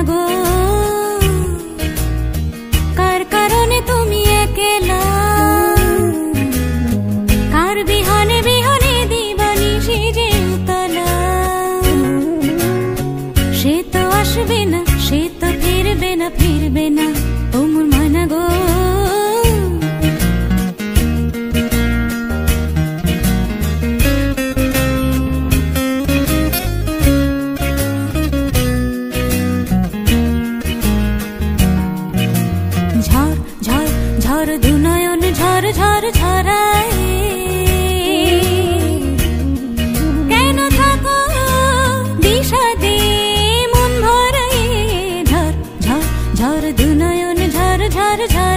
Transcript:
মানা গো, কার কারণে তুমি একলা, কার বিহানে বিহানে দিবানি সেজে উতলা। সে তো আসবে না, সে তো ফিরবে না, ফিরবে না ও মোর মানা গো। ঝড় ঝড় ঝড় দুনয়ন ঝড় ঝড় ঝরায়, কেন থাকো বিষাদে মন ভরায়। ঝড় ঝড় ঝড় দুনয়ন ঝড় ঝড় ঝড়